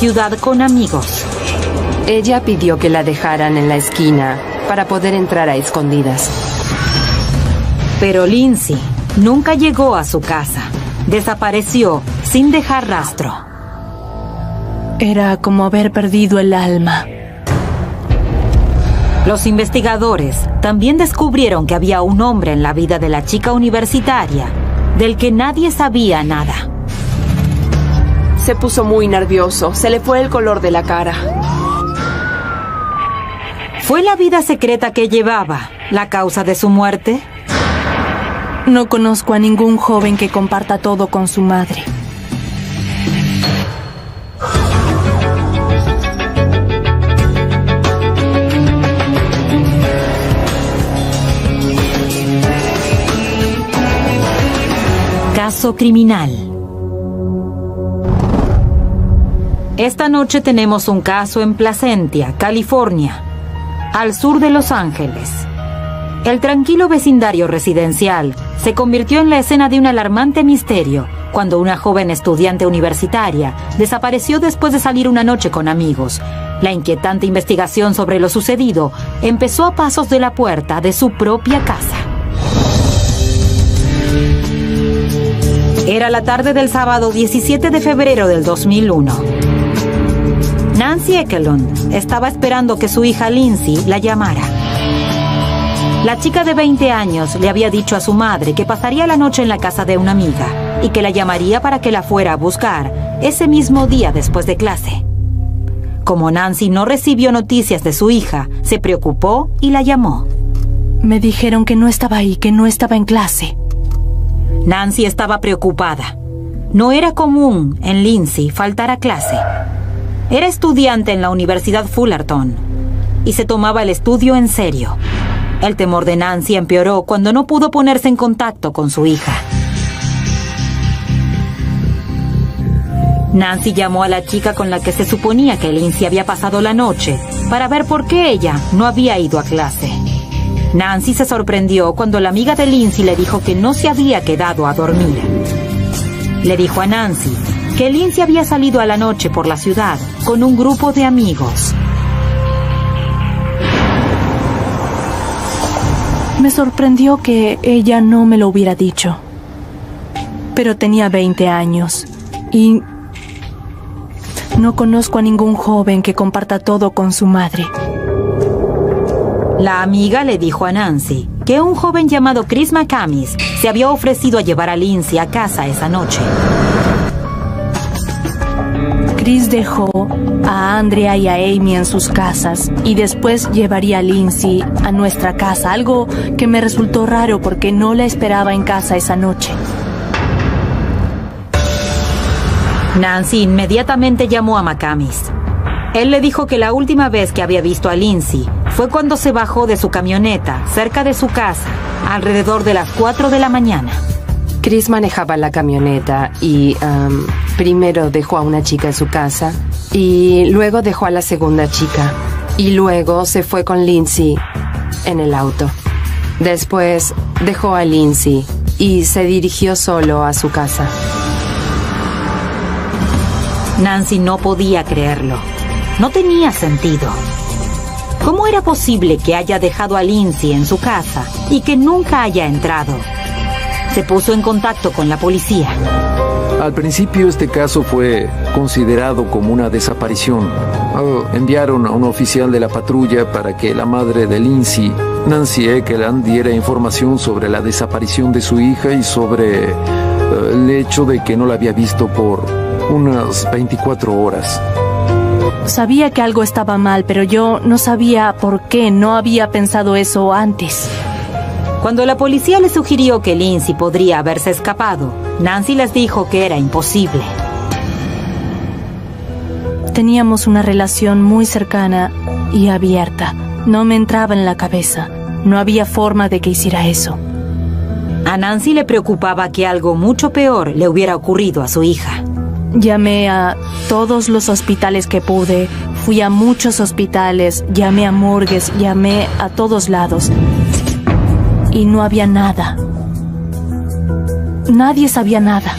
ciudad con amigos. Ella pidió que la dejaran en la esquina para poder entrar a escondidas. Pero Lindsay nunca llegó a su casa. Desapareció sin dejar rastro. Era como haber perdido el alma. Los investigadores también descubrieron que había un hombre en la vida de la chica universitaria del que nadie sabía nada. Se puso muy nervioso. Se le fue el color de la cara. ¿Fue la vida secreta que llevaba la causa de su muerte? No conozco a ningún joven que comparta todo con su madre. Caso criminal. Esta noche tenemos un caso en Placentia, California, al sur de Los Ángeles. El tranquilo vecindario residencial se convirtió en la escena de un alarmante misterio cuando una joven estudiante universitaria desapareció después de salir una noche con amigos. La inquietante investigación sobre lo sucedido empezó a pasos de la puerta de su propia casa. Era la tarde del sábado 17 de febrero del 2001. Nancy Ekelund estaba esperando que su hija Lindsay la llamara. La chica de 20 años le había dicho a su madre que pasaría la noche en la casa de una amiga y que la llamaría para que la fuera a buscar ese mismo día después de clase. Como Nancy no recibió noticias de su hija, se preocupó y la llamó. Me dijeron que no estaba ahí, que no estaba en clase. Nancy estaba preocupada. No era común en Lindsay faltar a clase. Era estudiante en la Universidad Fullerton y se tomaba el estudio en serio. El temor de Nancy empeoró cuando no pudo ponerse en contacto con su hija. Nancy llamó a la chica con la que se suponía que Lindsay había pasado la noche para ver por qué ella no había ido a clase. Nancy se sorprendió cuando la amiga de Lindsay le dijo que no se había quedado a dormir. Le dijo a Nancy que Lindsay había salido a la noche por la ciudad con un grupo de amigos. Me sorprendió que ella no me lo hubiera dicho. Pero tenía 20 años y no conozco a ningún joven que comparta todo con su madre. La amiga le dijo a Nancy que un joven llamado Chris McCamis se había ofrecido a llevar a Lindsay a casa esa noche. Chris dejó a Andrea y a Amy en sus casas y después llevaría a Lindsay a nuestra casa, algo que me resultó raro porque no la esperaba en casa esa noche. Nancy inmediatamente llamó a McCamis. Él le dijo que la última vez que había visto a Lindsay fue cuando se bajó de su camioneta cerca de su casa, alrededor de las 4 de la mañana. Chris manejaba la camioneta y primero dejó a una chica en su casa y luego dejó a la segunda chica y luego se fue con Lindsay en el auto. Después dejó a Lindsay y se dirigió solo a su casa. Nancy no podía creerlo. No tenía sentido. ¿Cómo era posible que haya dejado a Lindsay en su casa y que nunca haya entrado? Se puso en contacto con la policía. Al principio este caso fue considerado como una desaparición. Enviaron a un oficial de la patrulla para que la madre de Lindsay, Nancy Ekelund, diera información sobre la desaparición de su hija y sobre el hecho de que no la había visto por unas 24 horas. Sabía que algo estaba mal, pero yo no sabía por qué no había pensado eso antes. Cuando la policía le sugirió que Lindsay podría haberse escapado, Nancy les dijo que era imposible. Teníamos una relación muy cercana y abierta. No me entraba en la cabeza. No había forma de que hiciera eso. A Nancy le preocupaba que algo mucho peor le hubiera ocurrido a su hija. Llamé a todos los hospitales que pude. Fui a muchos hospitales, llamé a morgues, llamé a todos lados. Y no había nada. Nadie sabía nada.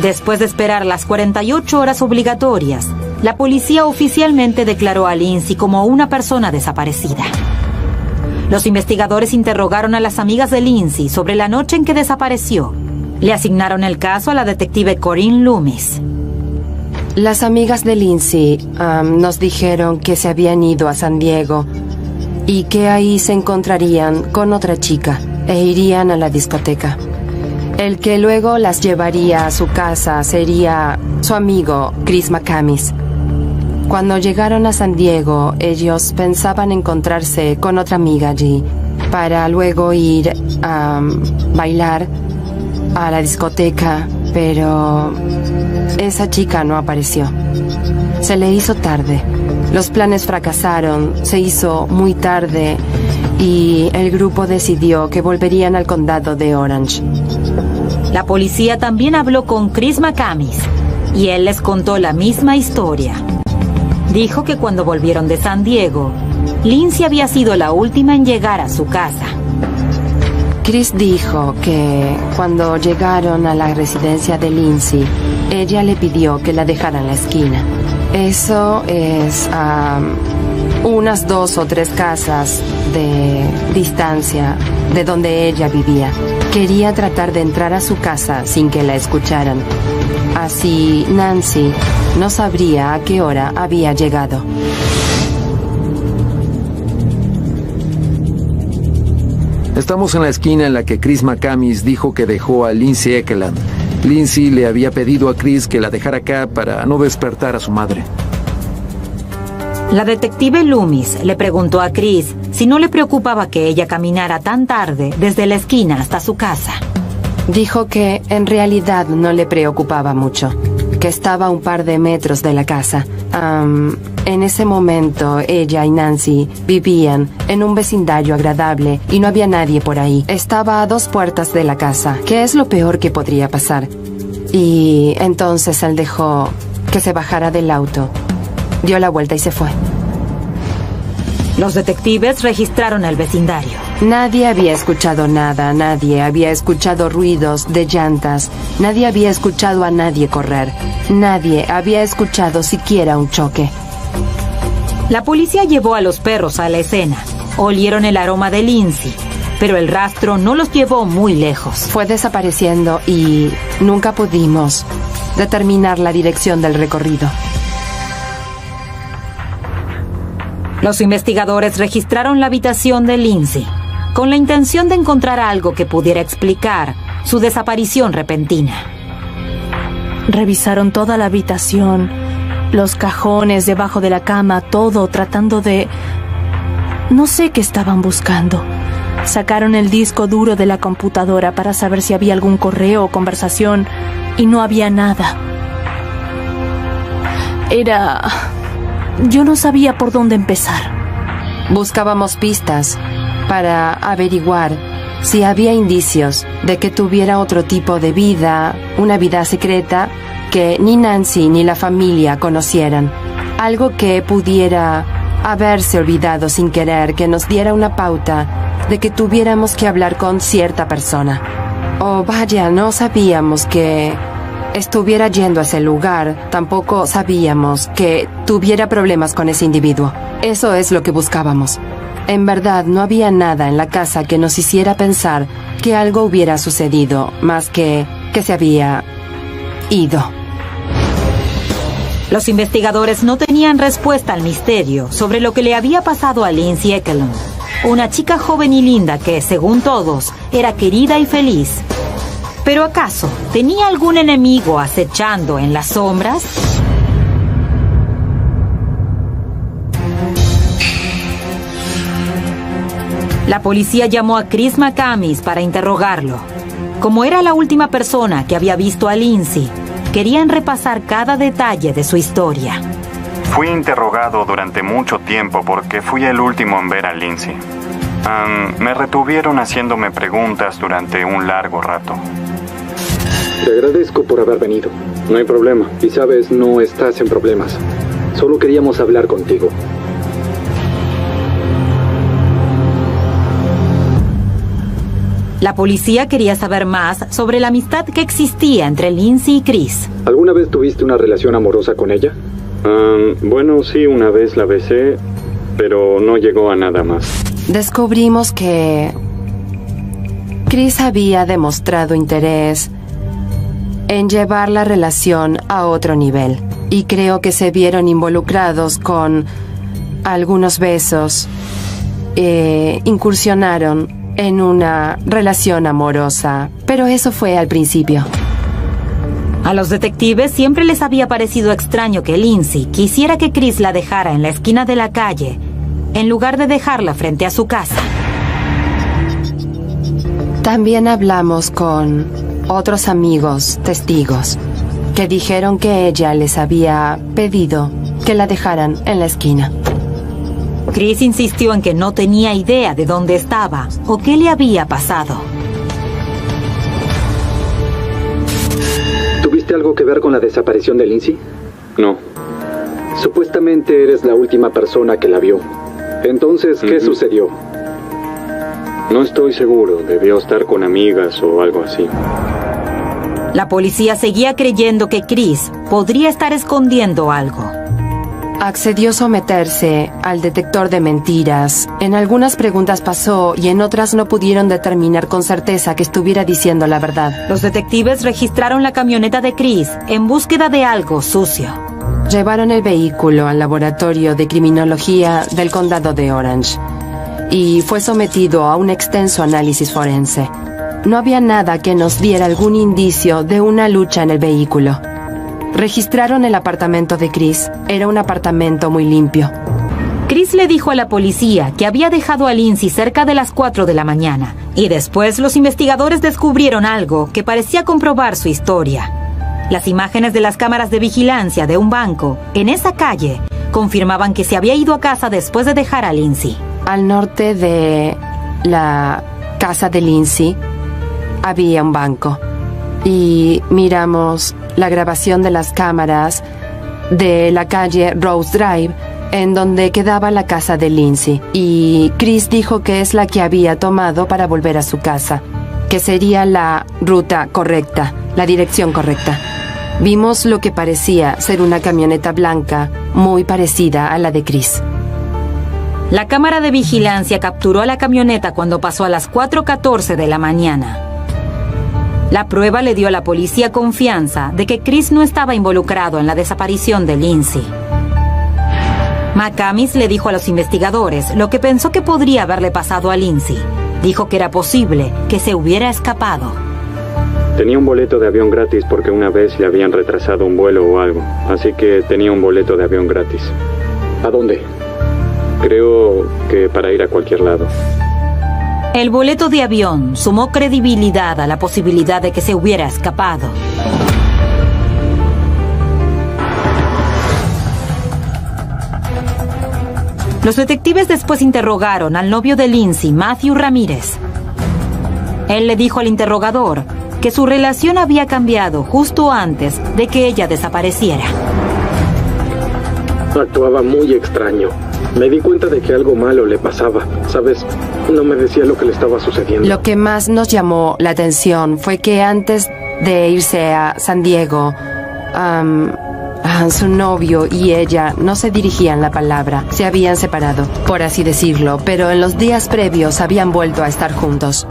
Después de esperar las 48 horas obligatorias, la policía oficialmente declaró a Lindsay como una persona desaparecida. Los investigadores interrogaron a las amigas de Lindsay sobre la noche en que desapareció. Le asignaron el caso a la detective Corinne Loomis. Las amigas de Lindsay nos dijeron que se habían ido a San Diego y que ahí se encontrarían con otra chica e irían a la discoteca. El que luego las llevaría a su casa sería su amigo Chris McCamis. Cuando llegaron a San Diego, ellos pensaban encontrarse con otra amiga allí para luego ir a bailar a la discoteca, pero esa chica no apareció. Se le hizo tarde. Los planes fracasaron, se hizo muy tarde y el grupo decidió que volverían al condado de Orange. La policía también habló con Chris McCamis y él les contó la misma historia. Dijo que cuando volvieron de San Diego, Lindsay había sido la última en llegar a su casa. Chris dijo que cuando llegaron a la residencia de Lindsay, ella le pidió que la dejara en la esquina. Eso es unas 2 o 3 casas de distancia de donde ella vivía. Quería tratar de entrar a su casa sin que la escucharan. Así Nancy no sabría a qué hora había llegado. Estamos en la esquina en la que Chris McCamis dijo que dejó a Lindsay Ekelund. Lindsay le había pedido a Chris que la dejara acá para no despertar a su madre. La detective Loomis le preguntó a Chris si no le preocupaba que ella caminara tan tarde desde la esquina hasta su casa. Dijo que en realidad no le preocupaba mucho, que estaba a un par de metros de la casa. En ese momento, ella y Nancy vivían en un vecindario agradable y no había nadie por ahí. Estaba a 2 puertas de la casa, que es lo peor que podría pasar. Y entonces él dejó que se bajara del auto, dio la vuelta y se fue. Los detectives registraron el vecindario. Nadie había escuchado nada, nadie había escuchado ruidos de llantas, nadie había escuchado a nadie correr, nadie había escuchado siquiera un choque. La policía llevó a los perros a la escena. Olieron el aroma de Lindsay, pero el rastro no los llevó muy lejos. Fue desapareciendo y nunca pudimos determinar la dirección del recorrido. Los investigadores registraron la habitación de Lindsay, con la intención de encontrar algo que pudiera explicar su desaparición repentina. Revisaron toda la habitación, los cajones debajo de la cama, todo tratando de... No sé qué estaban buscando. Sacaron el disco duro de la computadora para saber si había algún correo o conversación y no había nada. Yo no sabía por dónde empezar. Buscábamos pistas para averiguar si había indicios de que tuviera otro tipo de vida, una vida secreta que ni Nancy ni la familia conocieran. Algo que pudiera haberse olvidado sin querer, que nos diera una pauta de que tuviéramos que hablar con cierta persona. Oh, vaya, no sabíamos que estuviera yendo a ese lugar. Tampoco sabíamos que tuviera problemas con ese individuo. Eso es lo que buscábamos. En verdad, no había nada en la casa que nos hiciera pensar que algo hubiera sucedido, más que se había ido. Los investigadores no tenían respuesta al misterio sobre lo que le había pasado a Lindsay Ekelund, una chica joven y linda que, según todos, era querida y feliz. ¿Pero acaso tenía algún enemigo acechando en las sombras? La policía llamó a Chris McCamis para interrogarlo. Como era la última persona que había visto a Lindsay, querían repasar cada detalle de su historia. Fui interrogado durante mucho tiempo porque fui el último en ver a Lindsay. Me retuvieron haciéndome preguntas durante un largo rato. Te agradezco por haber venido. No hay problema. Y sabes, no estás en problemas. Solo queríamos hablar contigo. La policía quería saber más sobre la amistad que existía entre Lindsay y Chris. ¿Alguna vez tuviste una relación amorosa con ella? Bueno, sí, una vez la besé, pero no llegó a nada más. Descubrimos que Chris había demostrado interés en llevar la relación a otro nivel. Y creo que se vieron involucrados con algunos besos. Incursionaron en una relación amorosa, pero eso fue al principio. A los detectives siempre les había parecido extraño que Lindsay quisiera que Chris la dejara en la esquina de la calle, en lugar de dejarla frente a su casa. También hablamos con otros amigos, testigos, que dijeron que ella les había pedido que la dejaran en la esquina. Chris insistió en que no tenía idea de dónde estaba o qué le había pasado. ¿Tuviste algo que ver con la desaparición de Lindsay? No. Supuestamente eres la última persona que la vio. Entonces, ¿qué sucedió? No estoy seguro. Debió estar con amigas o algo así. La policía seguía creyendo que Chris podría estar escondiendo algo. Accedió a someterse al detector de mentiras. En algunas preguntas pasó y en otras no pudieron determinar con certeza que estuviera diciendo la verdad. Los detectives registraron la camioneta de Chris en búsqueda de algo sucio. Llevaron el vehículo al laboratorio de criminología del condado de Orange y fue sometido a un extenso análisis forense. No había nada que nos diera algún indicio de una lucha en el vehículo. Registraron el apartamento de Chris. Era un apartamento muy limpio. Chris le dijo a la policía que había dejado a Lindsay cerca de las 4 de la mañana. Y después los investigadores descubrieron algo que parecía comprobar su historia. Las imágenes de las cámaras de vigilancia de un banco en esa calle confirmaban que se había ido a casa después de dejar a Lindsay. Al norte de la casa de Lindsay había un banco. Y miramos la grabación de las cámaras de la calle Rose Drive, en donde quedaba la casa de Lindsay. Y Chris dijo que es la que había tomado para volver a su casa, que sería la ruta correcta, la dirección correcta. Vimos lo que parecía ser una camioneta blanca, muy parecida a la de Chris. La cámara de vigilancia capturó a la camioneta cuando pasó a las 4:14 de la mañana. La prueba le dio a la policía confianza de que Chris no estaba involucrado en la desaparición de Lindsay. McCamis le dijo a los investigadores lo que pensó que podría haberle pasado a Lindsay. Dijo que era posible que se hubiera escapado. Tenía un boleto de avión gratis porque una vez le habían retrasado un vuelo o algo. Así que tenía un boleto de avión gratis. ¿A dónde? Creo que para ir a cualquier lado. El boleto de avión sumó credibilidad a la posibilidad de que se hubiera escapado. Los detectives después interrogaron al novio de Lindsay, Matthew Ramírez. Él le dijo al interrogador que su relación había cambiado justo antes de que ella desapareciera. Actuaba muy extraño. Me di cuenta de que algo malo le pasaba. ¿Sabes? No me decía lo que le estaba sucediendo. Lo que más nos llamó la atención fue que antes de irse a San Diego, su novio y ella no se dirigían la palabra. Se habían separado, por así decirlo, pero en los días previos habían vuelto a estar juntos.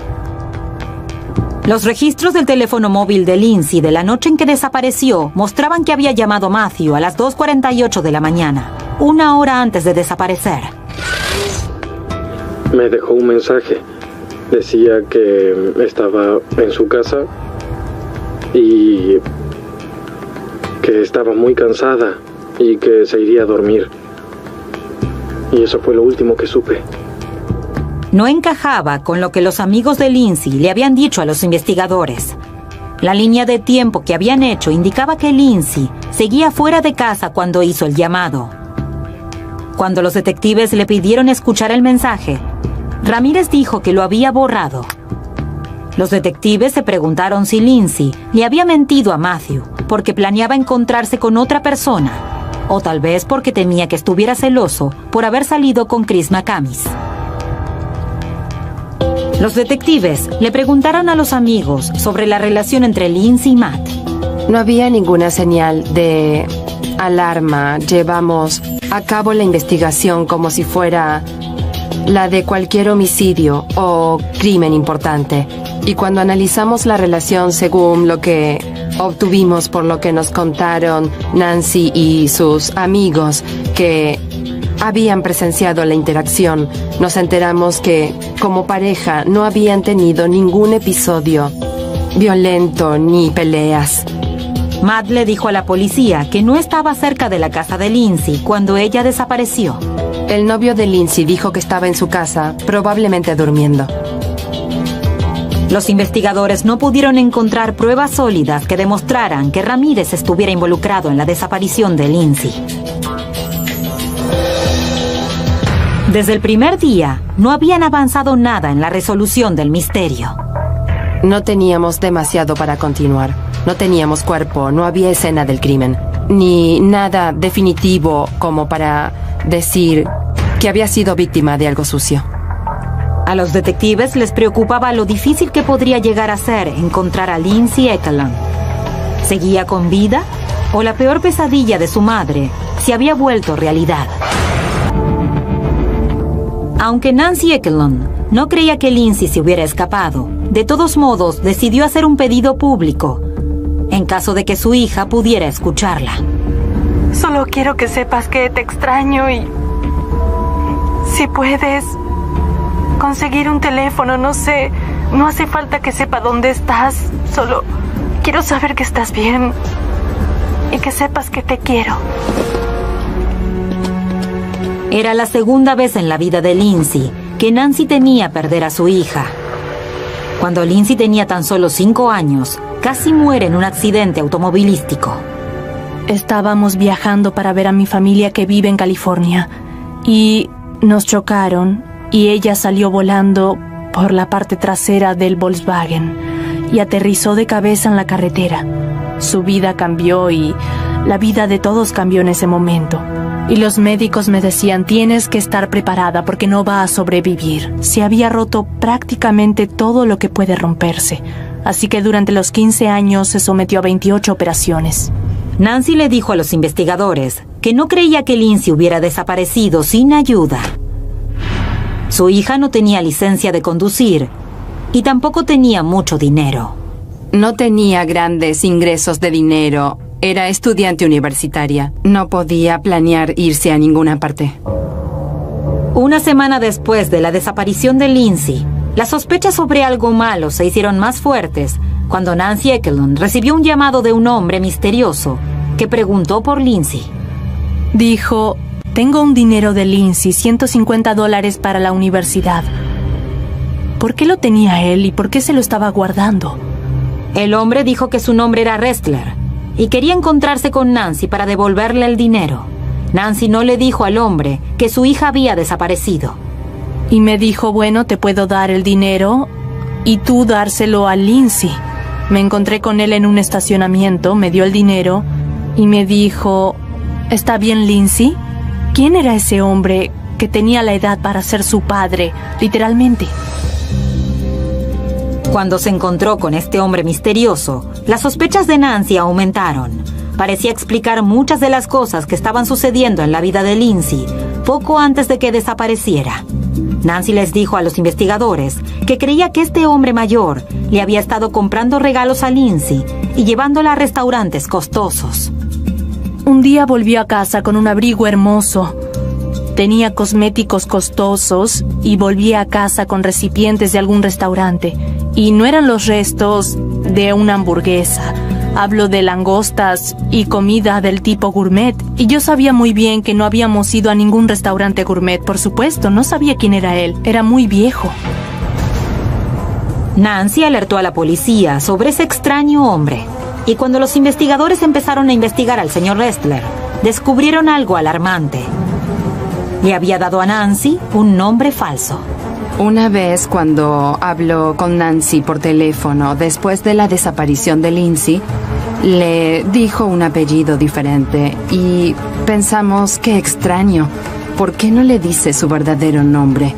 Los registros del teléfono móvil de Lindsay de la noche en que desapareció mostraban que había llamado a Matthew a las 2:48 de la mañana, una hora antes de desaparecer. Me dejó un mensaje. Decía que estaba en su casa y que estaba muy cansada y que se iría a dormir. Y eso fue lo último que supe. No encajaba con lo que los amigos de Lindsay le habían dicho a los investigadores. La línea de tiempo que habían hecho indicaba que Lindsay seguía fuera de casa cuando hizo el llamado. Cuando los detectives le pidieron escuchar el mensaje, Ramírez dijo que lo había borrado. Los detectives se preguntaron si Lindsay le había mentido a Matthew porque planeaba encontrarse con otra persona, o tal vez porque temía que estuviera celoso por haber salido con Chris McCamis. Los detectives le preguntaron a los amigos sobre la relación entre Lindsay y Matt. No había ninguna señal de alarma, llevamos a cabo la investigación como si fuera la de cualquier homicidio o crimen importante. Y cuando analizamos la relación según lo que obtuvimos por lo que nos contaron Nancy y sus amigos que habían presenciado la interacción, nos enteramos que, como pareja, no habían tenido ningún episodio violento ni peleas. Matt le dijo a la policía que no estaba cerca de la casa de Lindsay cuando ella desapareció. El novio de Lindsay dijo que estaba en su casa, probablemente durmiendo. Los investigadores no pudieron encontrar pruebas sólidas que demostraran que Ramírez estuviera involucrado en la desaparición de Lindsay. Desde el primer día, no habían avanzado nada en la resolución del misterio. No teníamos demasiado para continuar. No teníamos cuerpo, no había escena del crimen, ni nada definitivo como para decir que había sido víctima de algo sucio. A los detectives les preocupaba lo difícil que podría llegar a ser encontrar a Lindsay Ekelund. ¿Seguía con vida? ¿O la peor pesadilla de su madre se había vuelto realidad? Aunque Nancy Ekelund no creía que Lindsay se hubiera escapado, de todos modos decidió hacer un pedido público, en caso de que su hija pudiera escucharla. Solo quiero que sepas que te extraño y... si puedes conseguir un teléfono, no sé, no hace falta que sepa dónde estás, solo quiero saber que estás bien y que sepas que te quiero. Era la segunda vez en la vida de Lindsay que Nancy temía perder a su hija. Cuando Lindsay tenía tan solo 5 años, casi muere en un accidente automovilístico. Estábamos viajando para ver a mi familia que vive en California y nos chocaron y ella salió volando por la parte trasera del Volkswagen y aterrizó de cabeza en la carretera. Su vida cambió y la vida de todos cambió en ese momento. Y los médicos me decían, tienes que estar preparada porque no va a sobrevivir. Se había roto prácticamente todo lo que puede romperse. Así que durante los 15 años se sometió a 28 operaciones. Nancy le dijo a los investigadores que no creía que Lindsay hubiera desaparecido sin ayuda. Su hija no tenía licencia de conducir y tampoco tenía mucho dinero. No tenía grandes ingresos de dinero. Era estudiante universitaria. No podía planear irse a ninguna parte. Una semana después de la desaparición de Lindsay, las sospechas sobre algo malo se hicieron más fuertes cuando Nancy Ekelund recibió un llamado de un hombre misterioso que preguntó por Lindsay. Dijo, tengo un dinero de Lindsay, $150 para la universidad. ¿Por qué lo tenía él y por qué se lo estaba guardando? El hombre dijo que su nombre era Restler y quería encontrarse con Nancy para devolverle el dinero. Nancy no le dijo al hombre que su hija había desaparecido. Y me dijo, bueno, te puedo dar el dinero y tú dárselo a Lindsay. Me encontré con él en un estacionamiento, me dio el dinero y me dijo, ¿está bien, Lindsay? ¿Quién era ese hombre que tenía la edad para ser su padre, literalmente? Cuando se encontró con este hombre misterioso, las sospechas de Nancy aumentaron. Parecía explicar muchas de las cosas que estaban sucediendo en la vida de Lindsay poco antes de que desapareciera. Nancy les dijo a los investigadores que creía que este hombre mayor le había estado comprando regalos a Lindsay y llevándola a restaurantes costosos. Un día volvió a casa con un abrigo hermoso. Tenía cosméticos costosos y volvía a casa con recipientes de algún restaurante. Y no eran los restos de una hamburguesa. Hablo de langostas y comida del tipo gourmet. Y yo sabía muy bien que no habíamos ido a ningún restaurante gourmet. Por supuesto, no sabía quién era él. Era muy viejo. Nancy alertó a la policía sobre ese extraño hombre. Y cuando los investigadores empezaron a investigar al señor Restler, descubrieron algo alarmante. Le había dado a Nancy un nombre falso. Una vez cuando habló con Nancy por teléfono después de la desaparición de Lindsay, le dijo un apellido diferente y pensamos, qué extraño, ¿por qué no le dice su verdadero nombre?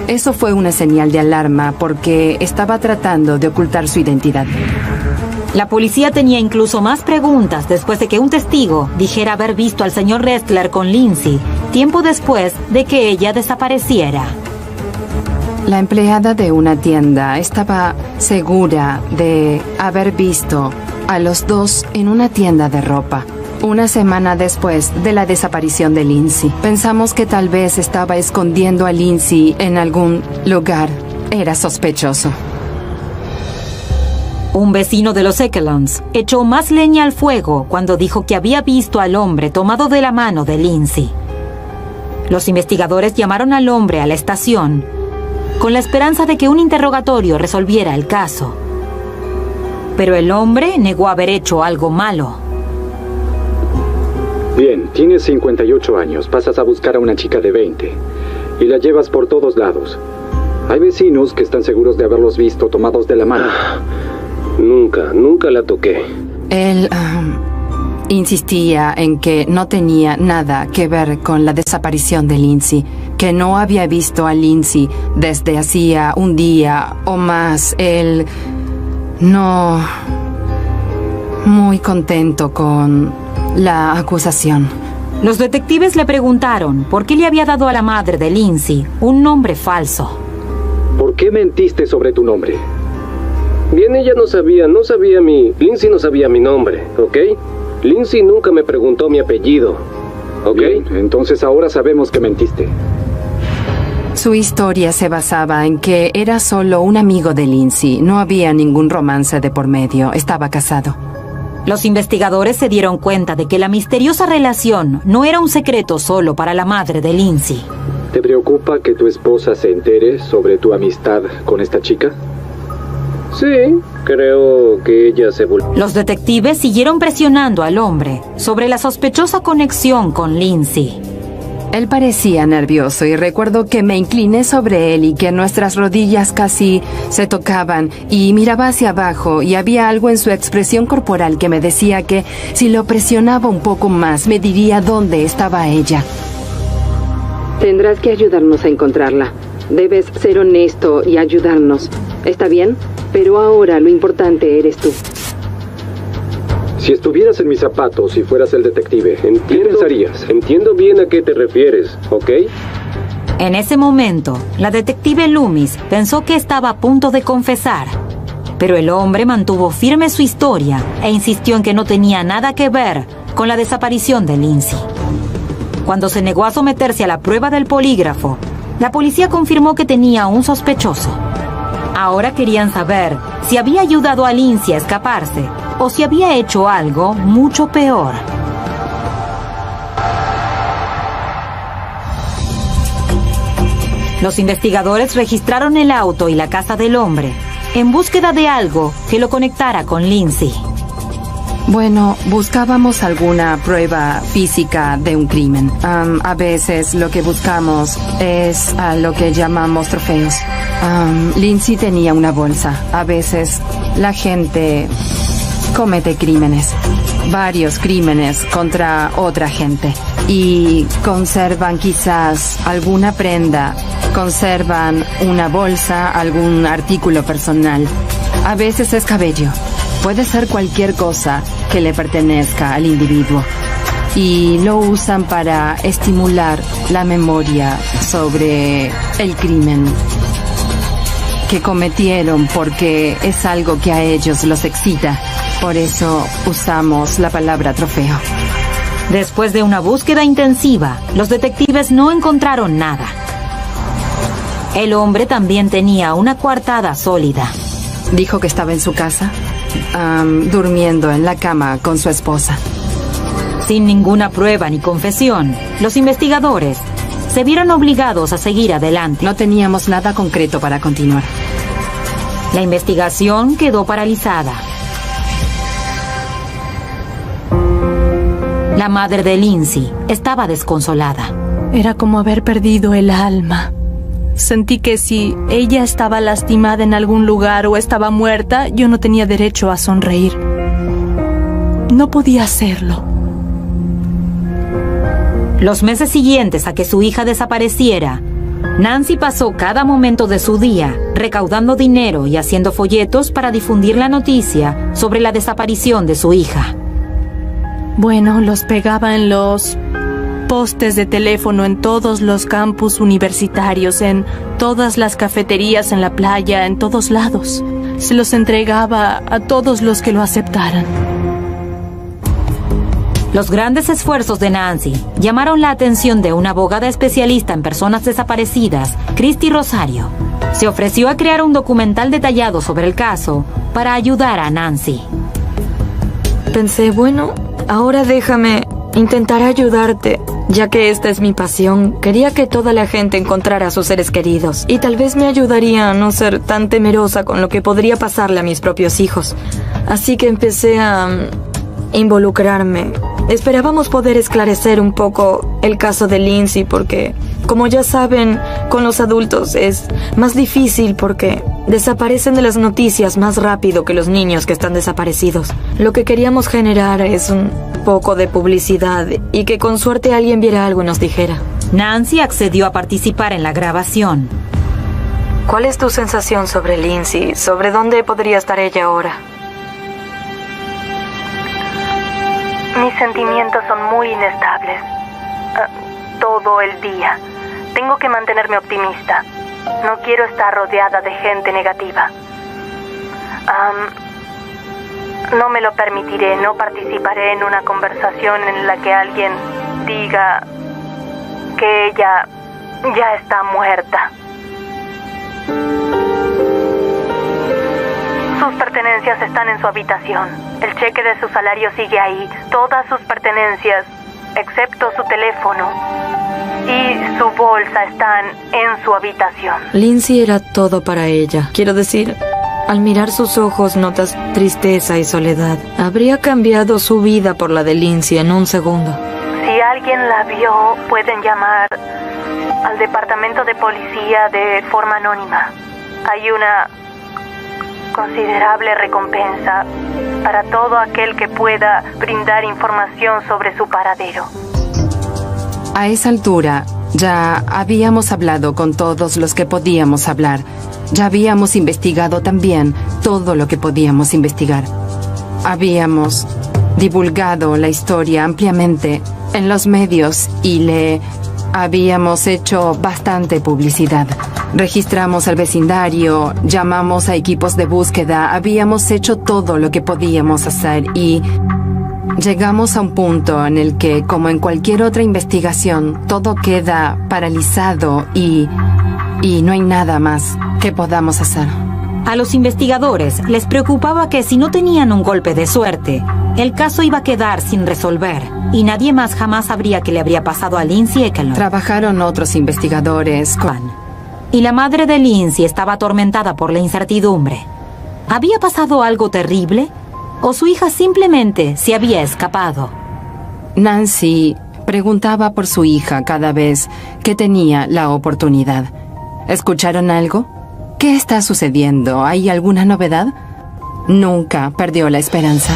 Eso fue una señal de alarma porque estaba tratando de ocultar su identidad. La policía tenía incluso más preguntas después de que un testigo dijera haber visto al señor Restler con Lindsay tiempo después de que ella desapareciera. La empleada de una tienda estaba segura de haber visto a los dos en una tienda de ropa, una semana después de la desaparición de Lindsay. Pensamos que tal vez estaba escondiendo a Lindsay en algún lugar. Era sospechoso. Un vecino de los Ekelons echó más leña al fuego cuando dijo que había visto al hombre tomado de la mano de Lindsay. Los investigadores llamaron al hombre a la estación con la esperanza de que un interrogatorio resolviera el caso. Pero el hombre negó haber hecho algo malo. Bien, tienes 58 años, pasas a buscar a una chica de 20 y la llevas por todos lados. Hay vecinos que están seguros de haberlos visto tomados de la mano. Nunca la toqué. Él insistía en que no tenía nada que ver con la desaparición de Lindsay, que no había visto a Lindsay desde hacía un día o más. Él no muy contento con la acusación. Los detectives le preguntaron por qué le había dado a la madre de Lindsay un nombre falso. ¿Por qué mentiste sobre tu nombre? Bien, ella no sabía Lindsay no sabía mi nombre, ¿ok? Lindsay nunca me preguntó mi apellido, ¿ok? Bien, entonces ahora sabemos que mentiste. Su historia se basaba en que era solo un amigo de Lindsay. No había ningún romance de por medio. Estaba casado. Los investigadores se dieron cuenta de que la misteriosa relación no era un secreto solo para la madre de Lindsay. ¿Te preocupa que tu esposa se entere sobre tu amistad con esta chica? Sí, creo que ella se volvió. Los detectives siguieron presionando al hombre sobre la sospechosa conexión con Lindsay. Él parecía nervioso y recuerdo que me incliné sobre él y que nuestras rodillas casi se tocaban y miraba hacia abajo y había algo en su expresión corporal que me decía que si lo presionaba un poco más me diría dónde estaba ella. Tendrás que ayudarnos a encontrarla. Debes ser honesto y ayudarnos. ¿Está bien? Pero ahora lo importante eres tú. Si estuvieras en mis zapatos y fueras el detective, ¿qué pensarías? Entiendo bien a qué te refieres, ¿ok? En ese momento, la detective Loomis pensó que estaba a punto de confesar. Pero el hombre mantuvo firme su historia e insistió en que no tenía nada que ver con la desaparición de Lindsay. Cuando se negó a someterse a la prueba del polígrafo, la policía confirmó que tenía un sospechoso. Ahora querían saber si había ayudado a Lindsay a escaparse o si había hecho algo mucho peor. Los investigadores registraron el auto y la casa del hombre en búsqueda de algo que lo conectara con Lindsay. Bueno, buscábamos alguna prueba física de un crimen. A veces lo que buscamos es a lo que llamamos trofeos. Lindsay tenía una bolsa. A veces la gente comete crímenes, varios crímenes contra otra gente. Y conservan quizás alguna prenda, conservan una bolsa, algún artículo personal. A veces es cabello. Puede ser cualquier cosa que le pertenezca al individuo. Y lo usan para estimular la memoria sobre el crimen que cometieron porque es algo que a ellos los excita. Por eso usamos la palabra trofeo. Después de una búsqueda intensiva, los detectives no encontraron nada. El hombre también tenía una coartada sólida. Dijo que estaba en su casa, durmiendo en la cama con su esposa. Sin ninguna prueba ni confesión, los investigadores se vieron obligados a seguir adelante. No teníamos nada concreto para continuar. La investigación quedó paralizada. La madre de Lindsay estaba desconsolada. Era como haber perdido el alma. Sentí que si ella estaba lastimada en algún lugar o estaba muerta, yo no tenía derecho a sonreír. No podía hacerlo. Los meses siguientes a que su hija desapareciera Nancy pasó cada momento de su día recaudando dinero y haciendo folletos para difundir la noticia sobre la desaparición de su hija. Bueno, los pegaba en los postes de teléfono en todos los campus universitarios, en todas las cafeterías, en la playa, en todos lados. Se los entregaba a todos los que lo aceptaran. Los grandes esfuerzos de Nancy llamaron la atención de una abogada especialista en personas desaparecidas, Christy Rosario. Se ofreció a crear un documental detallado sobre el caso para ayudar a Nancy. Pensé, bueno, ahora déjame intentar ayudarte, ya que esta es mi pasión. Quería que toda la gente encontrara a sus seres queridos y tal vez me ayudaría a no ser tan temerosa con lo que podría pasarle a mis propios hijos. Así que empecé a involucrarme. Esperábamos poder esclarecer un poco el caso de Lindsay porque, como ya saben, con los adultos es más difícil porque desaparecen de las noticias más rápido que los niños que están desaparecidos. Lo que queríamos generar es un poco de publicidad y que con suerte alguien viera algo y nos dijera. Nancy accedió a participar en la grabación. ¿Cuál es tu sensación sobre Lindsay? ¿Sobre dónde podría estar ella ahora? Mis sentimientos son muy inestables. Todo el día. Tengo que mantenerme optimista. No quiero estar rodeada de gente negativa. No me lo permitiré. No participaré en una conversación en la que alguien diga que ella ya está muerta. Sus pertenencias están en su habitación. El cheque de su salario sigue ahí. Todas sus pertenencias, excepto su teléfono y su bolsa, están en su habitación. Lindsay era todo para ella. Quiero decir, al mirar sus ojos notas tristeza y soledad. Habría cambiado su vida por la de Lindsay en un segundo. Si alguien la vio, pueden llamar al departamento de policía de forma anónima. Hay una considerable recompensa para todo aquel que pueda brindar información sobre su paradero. A esa altura, ya habíamos hablado con todos los que podíamos hablar. Ya habíamos investigado también todo lo que podíamos investigar. Habíamos divulgado la historia ampliamente en los medios y le habíamos hecho bastante publicidad. Registramos el vecindario, llamamos a equipos de búsqueda, habíamos hecho todo lo que podíamos hacer y llegamos a un punto en el que, como en cualquier otra investigación, todo queda paralizado y no hay nada más que podamos hacer. A los investigadores les preocupaba que si no tenían un golpe de suerte, el caso iba a quedar sin resolver y nadie más jamás sabría qué le habría pasado a Lindsay Ekelund. Trabajaron otros investigadores y la madre de Lindsay estaba atormentada por la incertidumbre. ¿Había pasado algo terrible? ¿O su hija simplemente se había escapado? Nancy preguntaba por su hija cada vez que tenía la oportunidad. ¿Escucharon algo? ¿Qué está sucediendo? ¿Hay alguna novedad? Nunca perdió la esperanza.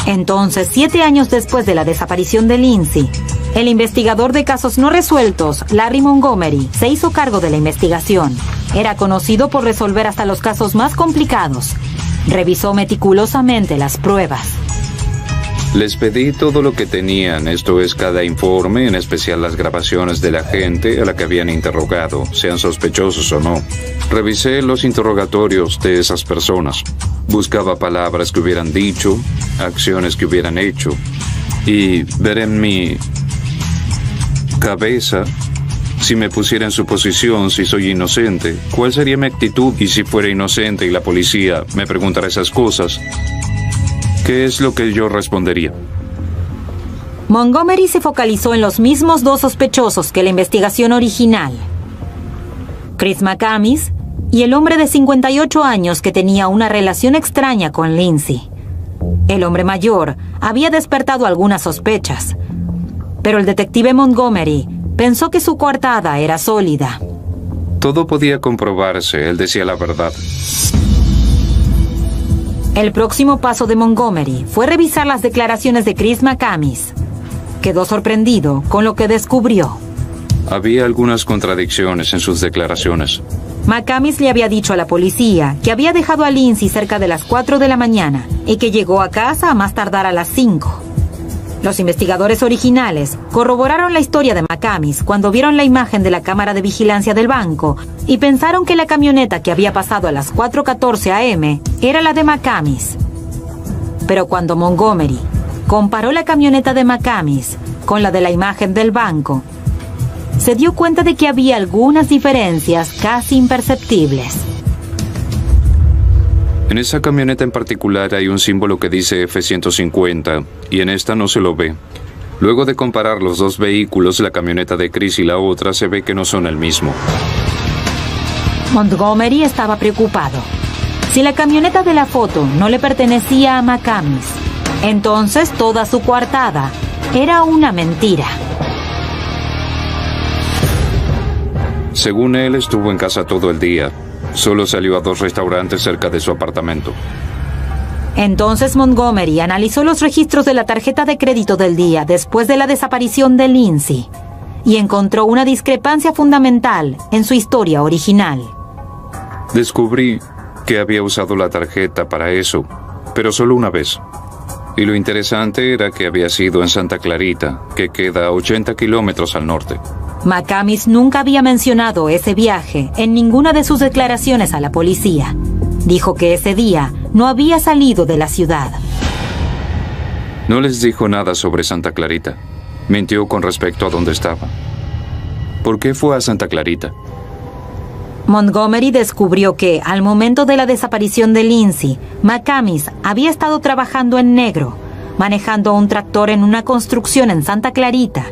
Entonces, 7 años después de la desaparición de Lindsay, el investigador de casos no resueltos, Larry Montgomery, se hizo cargo de la investigación. Era conocido por resolver hasta los casos más complicados. Revisó meticulosamente las pruebas. Les pedí todo lo que tenían, esto es, cada informe, en especial las grabaciones de la gente a la que habían interrogado, sean sospechosos o no. Revisé los interrogatorios de esas personas. Buscaba palabras que hubieran dicho, acciones que hubieran hecho, y ver en mi cabeza, si me pusiera en su posición, si soy inocente, ¿cuál sería mi actitud? Y si fuera inocente y la policía me preguntara esas cosas, ¿qué es lo que yo respondería? Montgomery se focalizó en los mismos 2 sospechosos que la investigación original: Chris McCamis y el hombre de 58 años que tenía una relación extraña con Lindsay. El hombre mayor había despertado algunas sospechas, pero el detective Montgomery pensó que su coartada era sólida. Todo podía comprobarse, él decía la verdad. El próximo paso de Montgomery fue revisar las declaraciones de Chris McCamis. Quedó sorprendido con lo que descubrió. Había algunas contradicciones en sus declaraciones. McCamis le había dicho a la policía que había dejado a Lindsay cerca de las 4 de la mañana y que llegó a casa a más tardar a las 5. Los investigadores originales corroboraron la historia de McCamis cuando vieron la imagen de la cámara de vigilancia del banco y pensaron que la camioneta que había pasado a las 4:14 a.m. era la de McCamis. Pero cuando Montgomery comparó la camioneta de McCamis con la de la imagen del banco, se dio cuenta de que había algunas diferencias casi imperceptibles. En esa camioneta en particular hay un símbolo que dice F-150 y en esta no se lo ve. Luego de comparar los dos vehículos, la camioneta de Chris y la otra, se ve que no son el mismo. Montgomery estaba preocupado. Si la camioneta de la foto no le pertenecía a McCamis, entonces toda su coartada era una mentira. Según él, estuvo en casa todo el día. Solo salió a 2 restaurantes cerca de su apartamento. Entonces Montgomery analizó los registros de la tarjeta de crédito del día después de la desaparición de Lindsay y encontró una discrepancia fundamental en su historia original. Descubrí que había usado la tarjeta para eso, pero solo una vez. Y lo interesante era que había sido en Santa Clarita, que queda a 80 kilómetros al norte. McCamis nunca había mencionado ese viaje en ninguna de sus declaraciones a la policía. Dijo que ese día no había salido de la ciudad. No les dijo nada sobre Santa Clarita. Mintió con respecto a dónde estaba. ¿Por qué fue a Santa Clarita? Montgomery descubrió que, al momento de la desaparición de Lindsay, McCamis había estado trabajando en negro, manejando un tractor en una construcción en Santa Clarita.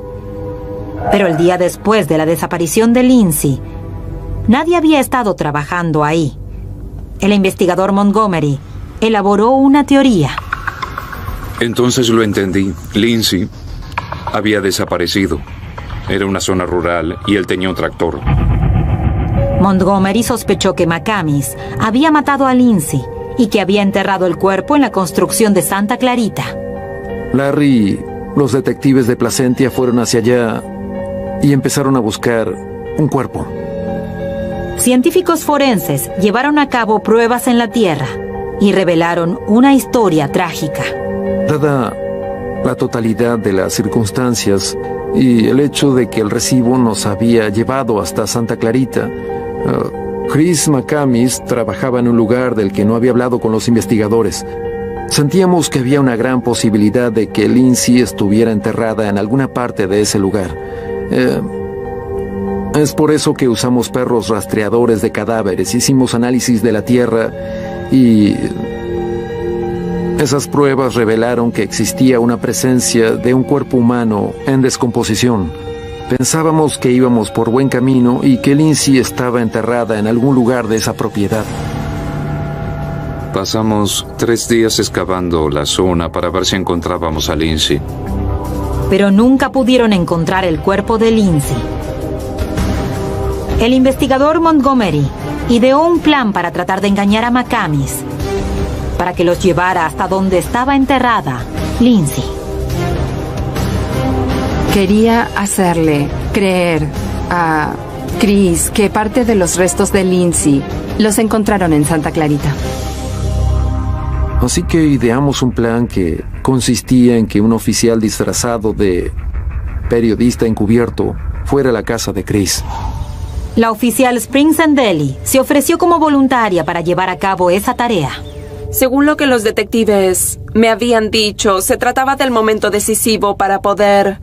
Pero el día después de la desaparición de Lindsay, nadie había estado trabajando ahí. El investigador Montgomery elaboró una teoría. Entonces lo entendí. Lindsay había desaparecido. Era una zona rural y él tenía un tractor. Montgomery sospechó que McCamis había matado a Lindsay y que había enterrado el cuerpo en la construcción de Santa Clarita. Larry, los detectives de Placentia fueron hacia allá y empezaron a buscar un cuerpo. Científicos forenses llevaron a cabo pruebas en la tierra y revelaron una historia trágica. Dada la totalidad de las circunstancias y el hecho de que el recibo nos había llevado hasta Santa Clarita, Chris McCamis trabajaba en un lugar del que no había hablado con los investigadores. Sentíamos que había una gran posibilidad de que Lindsay estuviera enterrada en alguna parte de ese lugar. Es por eso que usamos perros rastreadores de cadáveres, hicimos análisis de la tierra y esas pruebas revelaron que existía una presencia de un cuerpo humano en descomposición. Pensábamos que íbamos por buen camino y que Lindsay estaba enterrada en algún lugar de esa propiedad. Pasamos 3 días excavando la zona para ver si encontrábamos a Lindsay. Pero nunca pudieron encontrar el cuerpo de Lindsay. El investigador Montgomery ideó un plan para tratar de engañar a McCamis, para que los llevara hasta donde estaba enterrada Lindsay. Quería hacerle creer a Chris que parte de los restos de Lindsay los encontraron en Santa Clarita. Así que ideamos un plan que consistía en que un oficial disfrazado de periodista encubierto fuera a la casa de Chris. La oficial Spring Sendelli se ofreció como voluntaria para llevar a cabo esa tarea. Según lo que los detectives me habían dicho, se trataba del momento decisivo para poder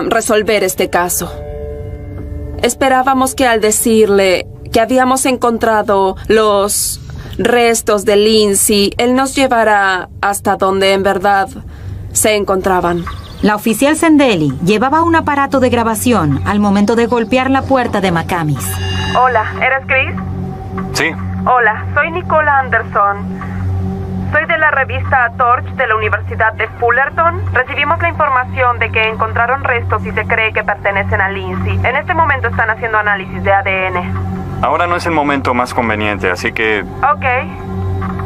resolver este caso. Esperábamos que al decirle que habíamos encontrado los restos de Lindsay, él nos llevará hasta donde en verdad se encontraban. La oficial Sendelli llevaba un aparato de grabación al momento de golpear la puerta de McCamis. Hola, ¿eres Chris? Sí. Hola, soy Nicola Anderson. Soy de la revista Torch de la Universidad de Fullerton. Recibimos la información de que encontraron restos y se cree que pertenecen a Lindsay. En este momento están haciendo análisis de ADN. Ahora no es el momento más conveniente, así que... Ok.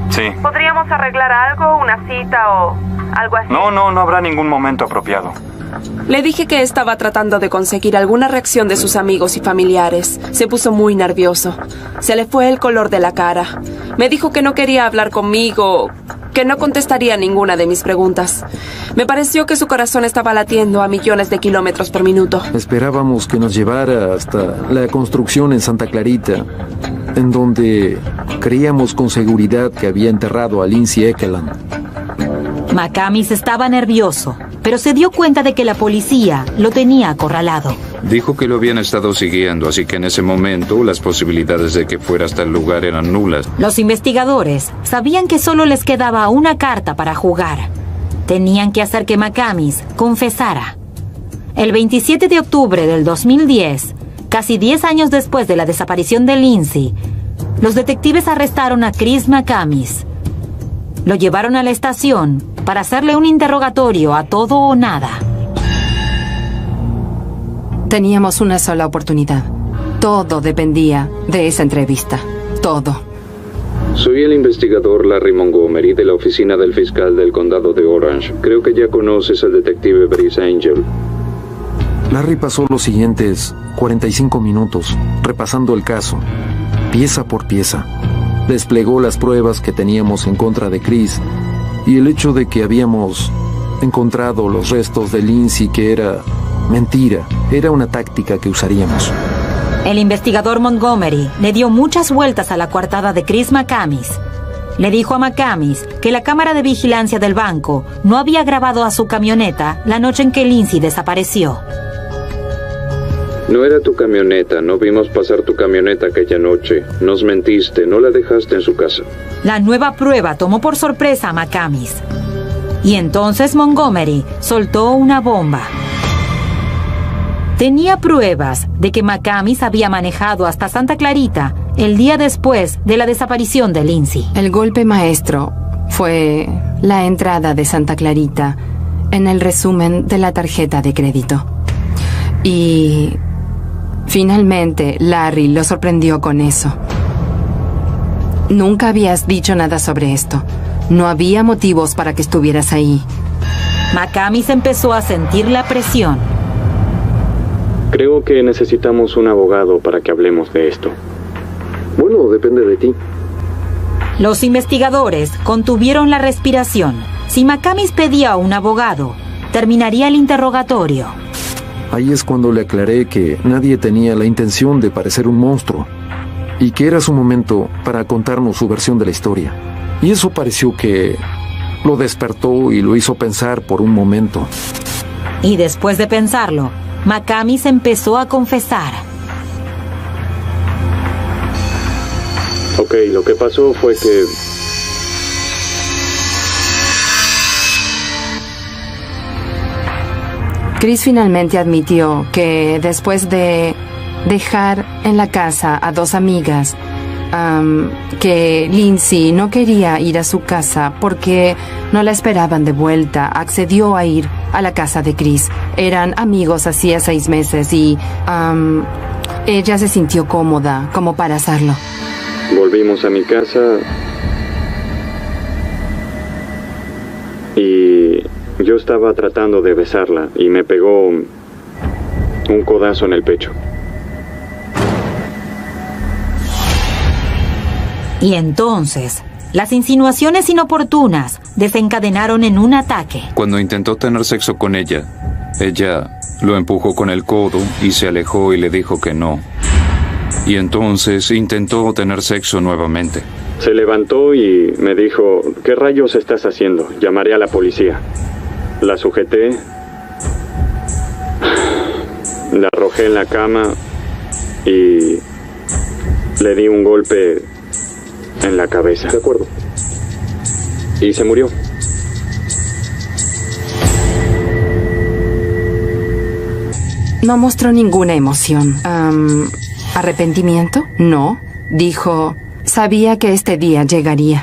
Sí. ¿Podríamos arreglar algo, una cita o algo así? No habrá ningún momento apropiado. Le dije que estaba tratando de conseguir alguna reacción de sus amigos y familiares. Se puso muy nervioso. Se le fue el color de la cara. Me dijo que no quería hablar conmigo, que no contestaría ninguna de mis preguntas. Me pareció que su corazón estaba latiendo a millones de kilómetros por minuto. Esperábamos que nos llevara hasta la construcción en Santa Clarita, en donde creíamos con seguridad que había enterrado a Lindsay Ekelund. McCamis estaba nervioso, pero se dio cuenta de que la policía lo tenía acorralado. Dijo que lo habían estado siguiendo, así que en ese momento las posibilidades de que fuera hasta el lugar eran nulas. Los investigadores sabían que solo les quedaba una carta para jugar. Tenían que hacer que McCamis confesara. El 27 de octubre del 2010, casi 10 años después de la desaparición de Lindsay, los detectives arrestaron a Chris McCamis. Lo llevaron a la estación para hacerle un interrogatorio a todo o nada. Teníamos una sola oportunidad. Todo dependía de esa entrevista. Todo. Soy el investigador Larry Montgomery de la oficina del fiscal del condado de Orange. Creo que ya conoces al detective Brice Angel. Larry pasó los siguientes 45 minutos repasando el caso, pieza por pieza. Desplegó las pruebas que teníamos en contra de Chris y el hecho de que habíamos encontrado los restos de Lindsay, que era mentira, era una táctica que usaríamos. El investigador Montgomery le dio muchas vueltas a la coartada de Chris McCamis. Le dijo a McCamis que la cámara de vigilancia del banco no había grabado a su camioneta la noche en que Lindsay desapareció. No era tu camioneta, no vimos pasar tu camioneta aquella noche. Nos mentiste, no la dejaste en su casa. La nueva prueba tomó por sorpresa a McCamis. Y entonces Montgomery soltó una bomba. Tenía pruebas de que McCamis había manejado hasta Santa Clarita el día después de la desaparición de Lindsay. El golpe maestro fue la entrada de Santa Clarita en el resumen de la tarjeta de crédito. Y finalmente Larry lo sorprendió con eso. Nunca habías dicho nada sobre esto. No había motivos para que estuvieras ahí. McCamis empezó a sentir la presión. Creo que necesitamos un abogado para que hablemos de esto. Bueno, depende de ti. Los investigadores contuvieron la respiración. Si McCamis pedía a un abogado, terminaría el interrogatorio. Ahí es cuando le aclaré que nadie tenía la intención de parecer un monstruo y que era su momento para contarnos su versión de la historia. Y eso pareció que lo despertó y lo hizo pensar por un momento. Y después de pensarlo, McCamis empezó a confesar. Ok, lo que pasó fue que... Chris finalmente admitió que después de dejar en la casa a dos amigas, que Lindsay no quería ir a su casa porque no la esperaban de vuelta, accedió a ir a la casa de Chris. Eran amigos hacía 6 meses y ella se sintió cómoda como para hacerlo. Volvimos a mi casa y yo estaba tratando de besarla y me pegó un codazo en el pecho. Y entonces, las insinuaciones inoportunas desencadenaron en un ataque. Cuando intentó tener sexo con ella lo empujó con el codo y se alejó y le dijo que no. Y entonces intentó tener sexo nuevamente. Se levantó y me dijo, ¿qué rayos estás haciendo? Llamaré a la policía. La sujeté, la arrojé en la cama y le di un golpe en la cabeza. De acuerdo. Y se murió. No mostró ninguna emoción. ¿Arrepentimiento? No. Dijo, sabía que este día llegaría.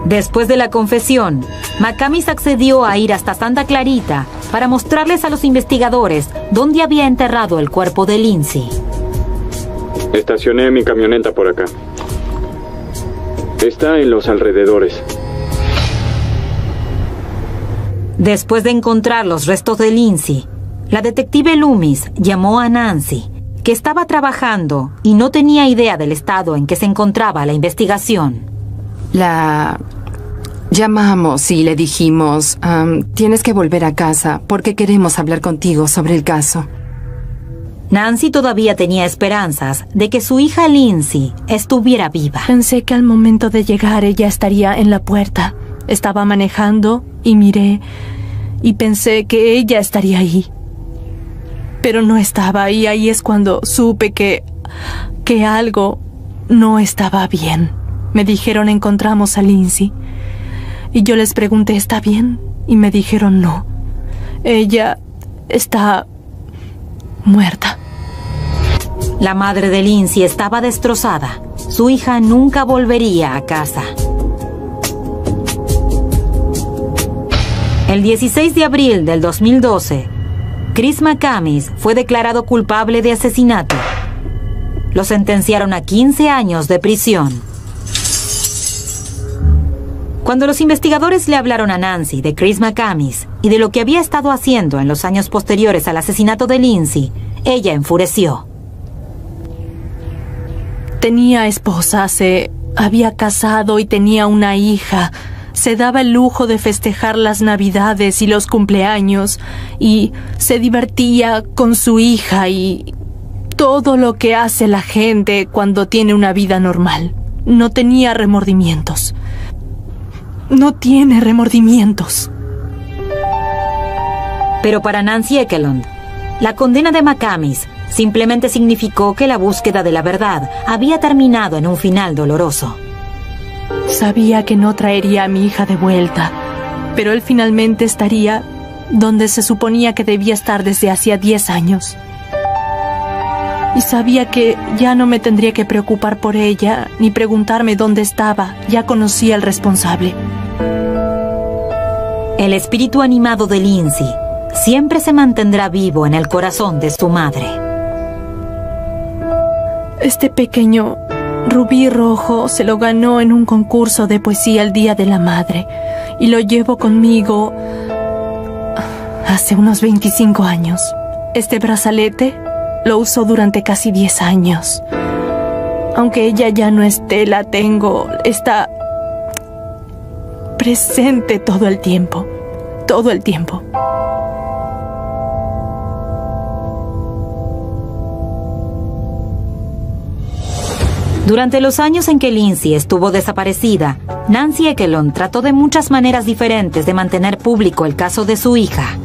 Después de la confesión, McCamis accedió a ir hasta Santa Clarita para mostrarles a los investigadores dónde había enterrado el cuerpo de Lindsay. Estacioné mi camioneta por acá. Está en los alrededores. Después de encontrar los restos de Lindsay, la detective Loomis llamó a Nancy, que estaba trabajando y no tenía idea del estado en que se encontraba la investigación. La llamamos y le dijimos, tienes que volver a casa porque queremos hablar contigo sobre el caso. Nancy todavía tenía esperanzas de que su hija Lindsay estuviera viva. Pensé que al momento de llegar ella estaría en la puerta. Estaba manejando y miré y pensé que ella estaría ahí. Pero no estaba y ahí es cuando supe que algo no estaba bien. Me dijeron encontramos a Lindsay. Y yo les pregunté, ¿está bien? Y me dijeron no. Ella está muerta. La madre de Lindsay estaba destrozada. Su hija nunca volvería a casa. El 16 de abril del 2012, Chris McCamis fue declarado culpable de asesinato. Lo sentenciaron a 15 años de prisión. Cuando los investigadores le hablaron a Nancy de Chris McCamis y de lo que había estado haciendo en los años posteriores al asesinato de Lindsay, ella enfureció. Tenía esposa, se había casado y tenía una hija. Se daba el lujo de festejar las Navidades y los cumpleaños y se divertía con su hija y todo lo que hace la gente cuando tiene una vida normal. No tenía remordimientos. No tiene remordimientos. Pero para Nancy Ekelund, la condena de McCamis simplemente significó que la búsqueda de la verdad había terminado en un final doloroso. Sabía que no traería a mi hija de vuelta, pero él finalmente estaría donde se suponía que debía estar desde hacía 10 años. Y sabía que ya no me tendría que preocupar por ella, ni preguntarme dónde estaba. Ya conocía al responsable. El espíritu animado de Lindsay siempre se mantendrá vivo en el corazón de su madre. Este pequeño rubí rojo se lo ganó en un concurso de poesía el Día de la Madre. Y lo llevo conmigo hace unos 25 años. Este brazalete lo usó durante casi 10 años. Aunque ella ya no esté, la tengo. Está presente todo el tiempo. Todo el tiempo. Durante los años en que Lindsay estuvo desaparecida, Nancy Ekelund trató de muchas maneras diferentes de mantener público el caso de su hija.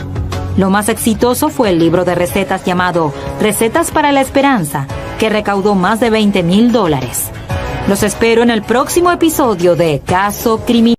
Lo más exitoso fue el libro de recetas llamado Recetas para la Esperanza, que recaudó más de $20,000. Los espero en el próximo episodio de Caso Criminal.